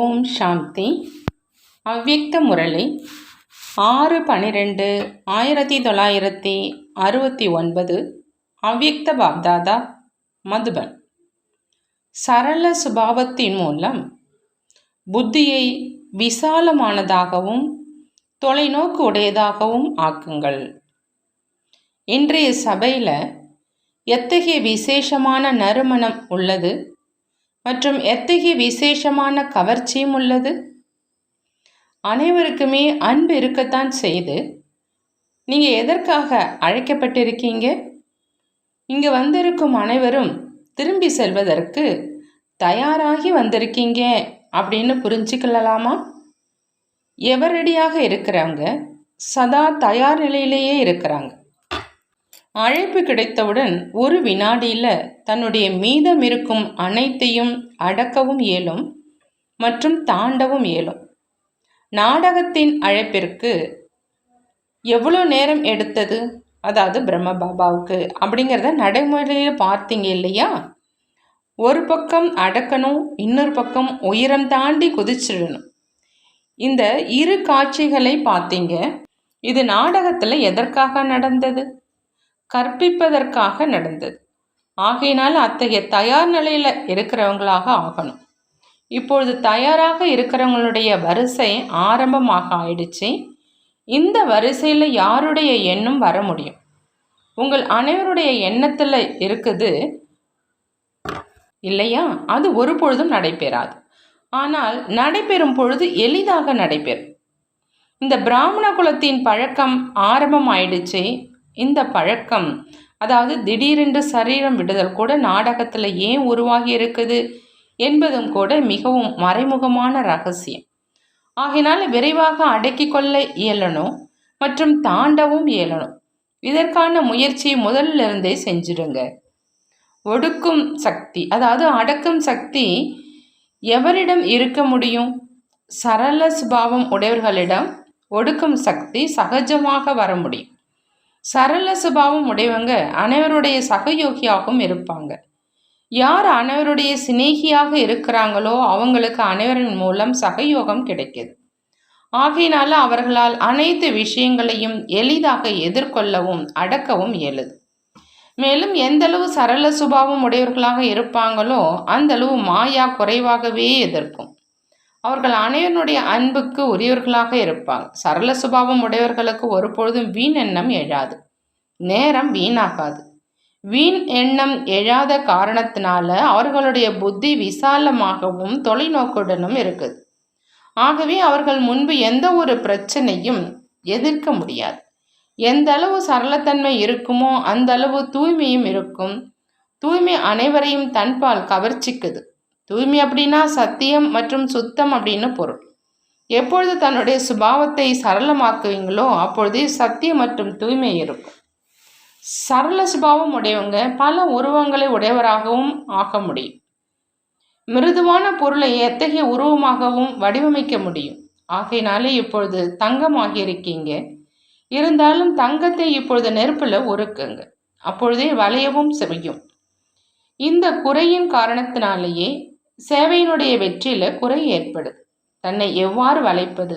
ஓம் சாந்தி. அவ்யக்த முரளி 6/12/1969. அவ்யக்த பாப்தாதா, மதுபன். சரள சுபாவத்தின் மூலம் புத்தியை விசாலமானதாகவும் தொலைநோக்கு உடையதாகவும் ஆக்குங்கள். இன்றைய சபையில் எத்தகைய விசேஷமான நறுமணம் உள்ளது மற்றும் எத்தகைய விசேஷமான கவர்ச்சியும் உள்ளது. அனைவருக்குமே அன்பு இருக்கத்தான் செய்து. நீங்கள் எதற்காக அழைக்கப்பட்டிருக்கீங்க? இங்கே வந்திருக்கும் அனைவரும் திரும்பி செல்வதற்கு தயாராகி வந்திருக்கீங்க அப்படின்னு புரிஞ்சுக்கலாமா? எவரடியாக இருக்கிறாங்க, சதா தயார் நிலையிலேயே இருக்கிறாங்க. அழைப்பு கிடைத்தவுடன் ஒரு வினாடியில் தன்னுடைய மீதம் இருக்கும் அனைத்தையும் அடக்கவும் இயலும் மற்றும் தாண்டவும் இயலும். நாடகத்தின் அழைப்பிற்கு எவ்வளோ நேரம் எடுத்தது, அதாவது பிரம்ம பாபாவுக்கு அப்படிங்கிறத நடைமுறையில் பார்த்தீங்க இல்லையா? ஒரு பக்கம் அடக்கணும், இன்னொரு பக்கம் உயரம் தாண்டி குதிச்சிடணும். இந்த இரு காட்சிகளை பார்த்தீங்க. இது நாடகத்தில் எதற்காக நடந்தது? கற்பிப்பதற்காக நடந்தது. ஆகையினால் அத்தகைய தயார் நிலையில் இருக்கிறவங்களாக ஆகணும். இப்பொழுது தயாராக இருக்கிறவங்களுடைய வரிசை ஆரம்பமாக ஆயிடுச்சு. இந்த வரிசையில் யாருடைய எண்ணம் வர முடியும்? உங்கள் அனைவருடைய எண்ணத்தில் இருக்குது இல்லையா? அது ஒரு பொழுதும் நடைபெறாது. ஆனால் நடைபெறும் பொழுது எளிதாக நடைபெறும். இந்த பிராமண குலத்தின் பழக்கம் ஆரம்பம் ஆயிடுச்சு. இந்த பழக்கம், அதாவது திடீரென்று சரீரம் விடுதல் கூட நாடகத்தில் ஏன் உருவாகி இருக்குது என்பதும் கூட மிகவும் மறைமுகமான ரகசியம். ஆகினால விரைவாக அடக்கி கொள்ள இயலணும் மற்றும் தாண்டவும் இயலணும். இதற்கான முயற்சியை முதலிலிருந்தே செஞ்சிடுங்க. ஒடுக்கும் சக்தி, அதாவது அடக்கும் சக்தி எவரிடம் இருக்க முடியும்? சரள சுபாவம் உடையவர்களிடம் ஒடுக்கும் சக்தி சகஜமாக வர முடியும். சரள சுபாவம் உடையவங்க அனைவருடைய சகயோகியாகவும் இருப்பாங்க. யார் அனைவருடைய சிநேகியாக இருக்கிறாங்களோ அவங்களுக்கு அனைவரின் மூலம் சகயோகம் கிடைக்கிது. ஆகையினால அவர்களால் அனைத்து விஷயங்களையும் எளிதாக எதிர்கொள்ளவும் அடக்கவும் இயலுது. மேலும் எந்தளவு சரள சுபாவம் உடையவர்களாக இருப்பாங்களோ அந்தளவு மாயா குறைவாகவே எதிர்க்கும். அவர்கள் அனைவருடைய அன்புக்கு உரியவர்களாக இருப்பாங்க. சரள சுபாவம் உடையவர்களுக்கு ஒரு பொழுதும் வீண் எண்ணம் எழாது, நேரம் வீணாகாது. வீண் எண்ணம் எழாத காரணத்தினால அவர்களுடைய புத்தி விசாலமாகவும் தொலைநோக்குடனும் இருக்குது. ஆகவே அவர்கள் முன்பு எந்த ஒரு பிரச்சனையும் எதிர்க்க முடியாது. எந்த அளவு சரளத்தன்மை இருக்குமோ அந்த அளவு தூய்மையும் இருக்கும். தூய்மை அனைவரையும் தன்பால் கவர்ச்சிக்குது. தூய்மை அப்படின்னா சத்தியம் மற்றும் சுத்தம் அப்படின்னு பொருள். எப்பொழுது தன்னுடைய சுபாவத்தை சரளமாக்குவீங்களோ அப்பொழுதே சத்தியம் மற்றும் தூய்மை இருக்கும். சரள சுபாவம் உடையவங்க பல உருவங்களை உடையவராகவும் ஆக முடியும். மிருதுவான பொருளை எத்தகைய உருவமாகவும் வடிவமைக்க முடியும். ஆகையினாலே இப்பொழுது தங்கமாகி இருக்கீங்க. இருந்தாலும் தங்கத்தை இப்பொழுது நெருப்பில் உருக்குங்க, அப்பொழுதே வளையவும் செய்யும். இந்த குறையின் காரணத்தினாலேயே சேவையினுடைய வெற்றியில் குறை ஏற்படுது. தன்னை எவ்வாறு வளைப்பது?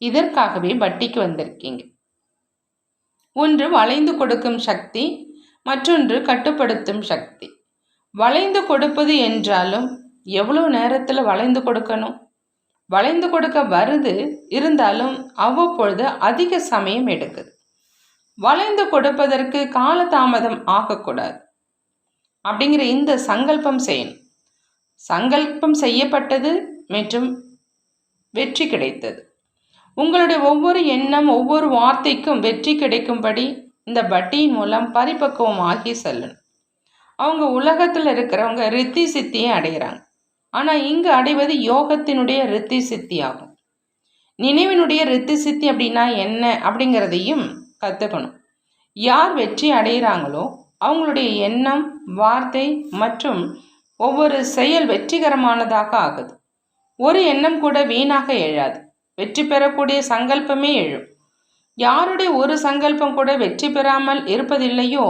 இதற்காகவே பட்டிக்கு வந்திருக்கீங்க. ஒன்று வளைந்து கொடுக்கும் சக்தி, மற்றொன்று கட்டுப்படுத்தும் சக்தி. வளைந்து கொடுப்பது என்றாலும் எவ்வளோ நேரத்தில் வளைந்து கொடுக்கணும்? வளைந்து கொடுக்க வருது, இருந்தாலும் அவ்வப்பொழுது அதிக சமயம் எடுக்குது. வளைந்து கொடுப்பதற்கு காலதாமதம் ஆகக்கூடாது அப்படிங்கிற இந்த சங்கல்பம் செய்யணும். சங்கல்பம் செய்யப்பட்டது மற்றும் வெற்றி கிடைத்தது. உங்களுடைய ஒவ்வொரு எண்ணம், ஒவ்வொரு வார்த்தைக்கும் வெற்றி கிடைக்கும்படி இந்த பட்டியின் மூலம் பரிபக்குவம் ஆகி செல்லணும். அவங்க உலகத்தில் இருக்கிறவங்க ரித்தி சித்தியை அடைகிறாங்க. ஆனால் இங்கு அடைவது யோகத்தினுடைய ரித்தி சித்தி ஆகும். நினைவினுடைய ரித்தி சித்தி அப்படின்னா என்ன அப்படிங்கிறதையும் கற்றுக்கணும். யார் வெற்றி அடைகிறாங்களோ அவங்களுடைய எண்ணம், வார்த்தை மற்றும் ஒவ்வொரு செயல் வெற்றிகரமானதாக ஆகுது. ஒரு எண்ணம் கூட வீணாக எழாது. வெற்றி பெறக்கூடிய சங்கல்பமே எழும். யாருடைய ஒரு சங்கல்பம் கூட வெற்றி பெறாமல் இருப்பதில்லையோ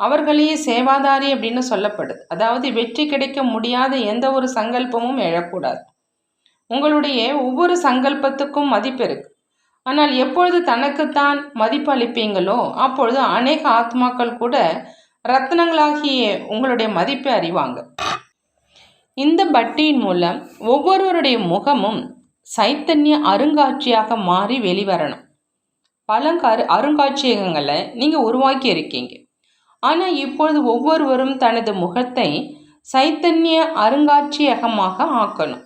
அவர்களையே சேவாதாரி அப்படின்னு சொல்லப்படுது. அதாவது வெற்றி கிடைக்க முடியாத எந்த ஒரு சங்கல்பமும் எழக்கூடாது. உங்களுடைய ஒவ்வொரு சங்கல்பத்துக்கும் மதிப்பு இருக்கு. ஆனால் எப்பொழுது தனக்குத்தான் மதிப்பு அளிப்பீங்களோ அப்பொழுது அநேக ஆத்மாக்கள் கூட ரத்னங்களாகிய உங்களுடைய மதிப்பை அறிவாங்க. இந்த பட்டியின் மூலம் ஒவ்வொருவருடைய முகமும் சைத்தன்ய அருங்காட்சியாக மாறி வெளிவரணும். பல அருங்காட்சியகங்களை நீங்கள் உருவாக்கி இருக்கீங்க. ஆனால் இப்பொழுது ஒவ்வொருவரும் தனது முகத்தை சைத்தன்ய அருங்காட்சியகமாக ஆக்கணும்.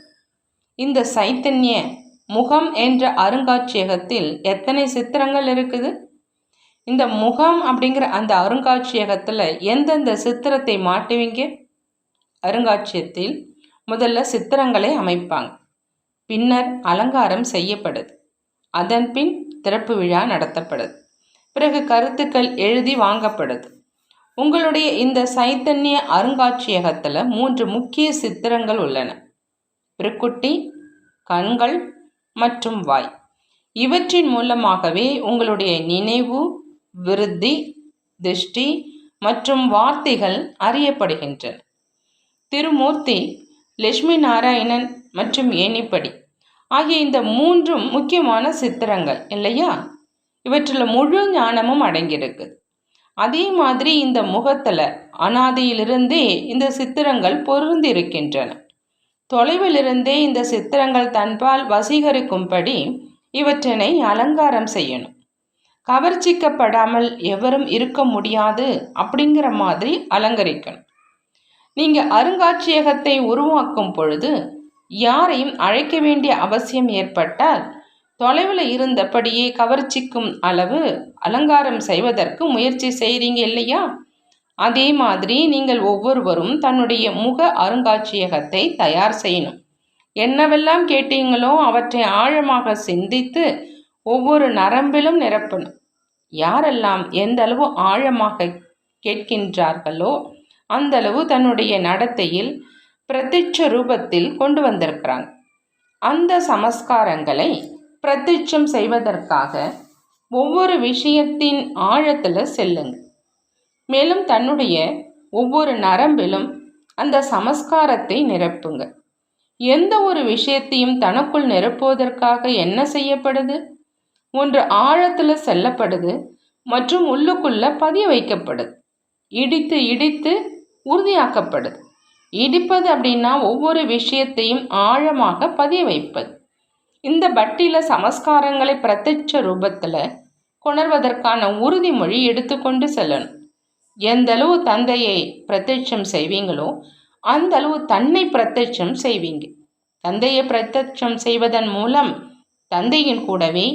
இந்த சைத்தன்ய முகம் என்ற அருங்காட்சியகத்தில் எத்தனை சித்திரங்கள் இருக்குது? இந்த முகம் அப்படிங்கிற அந்த அருங்காட்சியகத்தில் எந்தெந்த சித்திரத்தை மாட்டுவீங்க? அருங்காட்சியகத்தில் முதல்ல சித்திரங்களை அமைப்பாங்க, பின்னர் அலங்காரம் செய்யப்படுது, அதன் பின் திறப்பு விழா நடத்தப்படுது, பிறகு கருத்துக்கள் எழுதி வாங்கப்படுது. உங்களுடைய இந்த சைத்தன்ய அருங்காட்சியகத்தில் 3 முக்கிய சித்திரங்கள் உள்ளன: பிருக்குட்டி, கண்கள் மற்றும் வாய். இவற்றின் மூலமாகவே உங்களுடைய நினைவு, விருத்தி, திருஷ்டி மற்றும் வார்த்தைகள் அறியப்படுகின்றன. திருமூர்த்தி, லட்சுமி நாராயணன் மற்றும் ஏணிப்படி ஆகிய இந்த 3ம் முக்கியமான சித்திரங்கள் இல்லையா? இவற்றில் முழு ஞானமும் அடங்கியிருக்குது. அதே மாதிரி இந்த முகத்தில் அனாதியிலிருந்தே இந்த சித்திரங்கள் பொருந்தி இருக்கின்றன. தொலைவிலிருந்தே இந்த சித்திரங்கள் தன்பால் வசீகரிக்கும்படி இவற்றினை அலங்காரம் செய்யணும். கவர்ச்சிக்கப்படாமல் எவரும் இருக்க முடியாது அப்படிங்கிற மாதிரி அலங்கரிக்கணும். நீங்கள் அருங்காட்சியகத்தை உருவாக்கும் பொழுது யாரையும் அழைக்க வேண்டிய அவசியம் ஏற்பட்டால் தொலைவில் இருந்தபடியே கவர்ச்சிக்கும் அளவு அலங்காரம் செய்வதற்கு முயற்சி செய்கிறீங்க இல்லையா? அதே மாதிரி நீங்கள் ஒவ்வொருவரும் தன்னுடைய முக அருங்காட்சியகத்தை தயார் செய்யணும். என்னவெல்லாம் கேட்டீங்களோ அவற்றை ஆழமாக சிந்தித்து ஒவ்வொரு நரம்பிலும் நிரப்பணும். யாரெல்லாம் எந்த அளவு ஆழமாக கேட்கின்றார்களோ அந்த அளவு தன்னுடைய நடத்தையில் பிரத்யட்ச ரூபத்தில் கொண்டு வந்திருக்கிறாங்க. அந்த சமஸ்காரங்களை பிரத்யட்சம் செய்வதற்காக ஒவ்வொரு விஷயத்தின் ஆழத்தில் செல்லுங்க. மேலும் தன்னுடைய ஒவ்வொரு நரம்பிலும் அந்த சமஸ்காரத்தை நிரப்புங்க. எந்த ஒரு விஷயத்தையும் தனக்குள் நிரப்புவதற்காக என்ன செய்யப்படுது? ஒன்று ஆழத்தில் செல்லப்படுது மற்றும் உள்ளுக்குள்ள பதிய வைக்கப்படுது. இடித்து இடித்து உறுதியாக்கப்படுது. இடிப்பது அப்படின்னா ஒவ்வொரு விஷயத்தையும் ஆழமாக பதிய வைப்பது. இந்த பட்டியில் சமஸ்காரங்களை பிரத்யட்ச ரூபத்தில் கொணர்வதற்கான உறுதிமொழி எடுத்துக்கொண்டு செல்லணும். எந்த அளவு தந்தையை பிரத்யட்சம் செய்வீங்களோ அந்த அளவு தன்னை பிரத்யட்சம் செய்வீங்க. தந்தையை பிரத்யட்சம் செய்வதன் மூலம் தந்தையின் கூடவே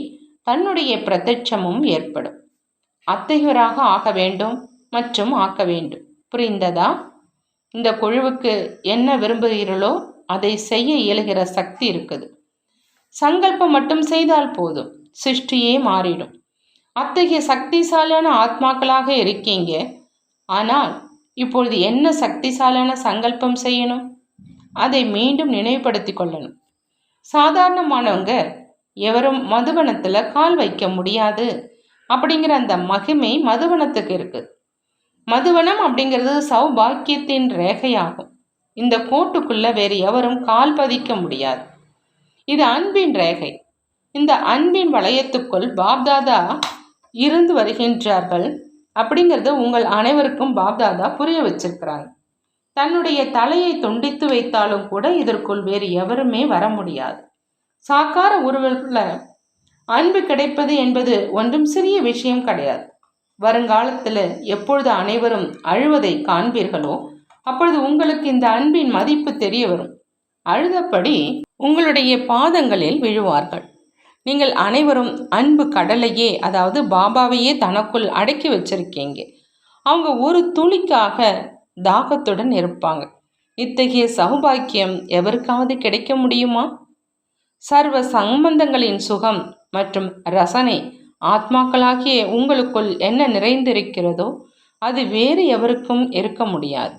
தன்னுடைய பிரத்யட்சமும் ஏற்படும். அத்தகையவராக ஆக வேண்டும் மற்றும் ஆக்க வேண்டும். புரிந்ததா? இந்த குழுவுக்கு என்ன விரும்புகிறீர்களோ அதை செய்ய இயலுகிற சக்தி இருக்குது. சங்கல்பம் மட்டும் செய்தால் போதும், சிருஷ்டியே மாறிடும். அத்தகைய சக்திசாலியான ஆத்மாக்களாக இருக்கீங்க. ஆனால் இப்பொழுது என்ன சக்திசாலியான சங்கல்பம் செய்யணும்? அதை மீண்டும் நினைவுபடுத்தி கொள்ளணும். சாதாரணமானவங்க எவரும் மதுவனத்தில் கால் வைக்க முடியாது அப்படிங்கிற அந்த மகிமை மதுவனத்துக்கு இருக்குது. மதுவனம் அப்படிங்கிறது சௌபாக்கியத்தின் ரேகையாகும். இந்த கோட்டுக்குள்ள வேறு எவரும் கால் பதிக்க முடியாது. இது அன்பின் ரேகை. இந்த அன்பின் வளையத்துக்குள் பாப்தாதா இருந்து வருகின்றார்கள் அப்படிங்கிறத உங்கள் அனைவருக்கும் பாப்தாதா புரிய வச்சிருக்கிறாங்க. தன்னுடைய தலையை துண்டித்து வைத்தாலும் கூட இதற்குள் வேறு எவருமே வர முடியாது. சாக்கார உருவத்தில் அன்பு கிடைப்பது என்பது ஒன்றும் சிறிய விஷயம் கிடையாது. வருங்காலத்தில் எப்பொழுது அனைவரும் அழுவதை காண்பீர்களோ அப்பொழுது உங்களுக்கு இந்த அன்பின் மதிப்பு தெரிய வரும். அழுதபடி உங்களுடைய பாதங்களில் விழுவார்கள். நீங்கள் அனைவரும் அன்பு கடலையே, அதாவது பாபாவையே தனக்குள் அடக்கி வச்சிருக்கீங்க. அவங்க ஒரு துளிக்காக தாகத்துடன் இருப்பாங்க. இத்தகைய சௌபாக்கியம் எவருக்காவது கிடைக்க முடியுமா? சர்வ சம்பந்தங்களின் சுகம் மற்றும் ரசனை ஆத்மாக்களாகிய உங்களுக்குள் என்ன நிறைந்திருக்கிறதோ அது வேறு எவருக்கும் இருக்க முடியாது.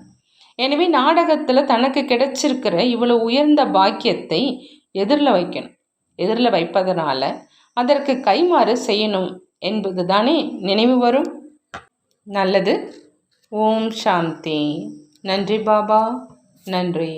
எனவே நாடகத்தில் தனக்கு கிடைச்சிருக்கிற இவ்வளவு உயர்ந்த பாக்கியத்தை எதிரில் வைக்கணும். எதிரில் வைப்பதனால அதற்கு கைமாறு செய்யணும் என்பது தானே நினைவு வரும். நல்லது. ஓம் சாந்தி. நன்றி பாபா, நன்றி.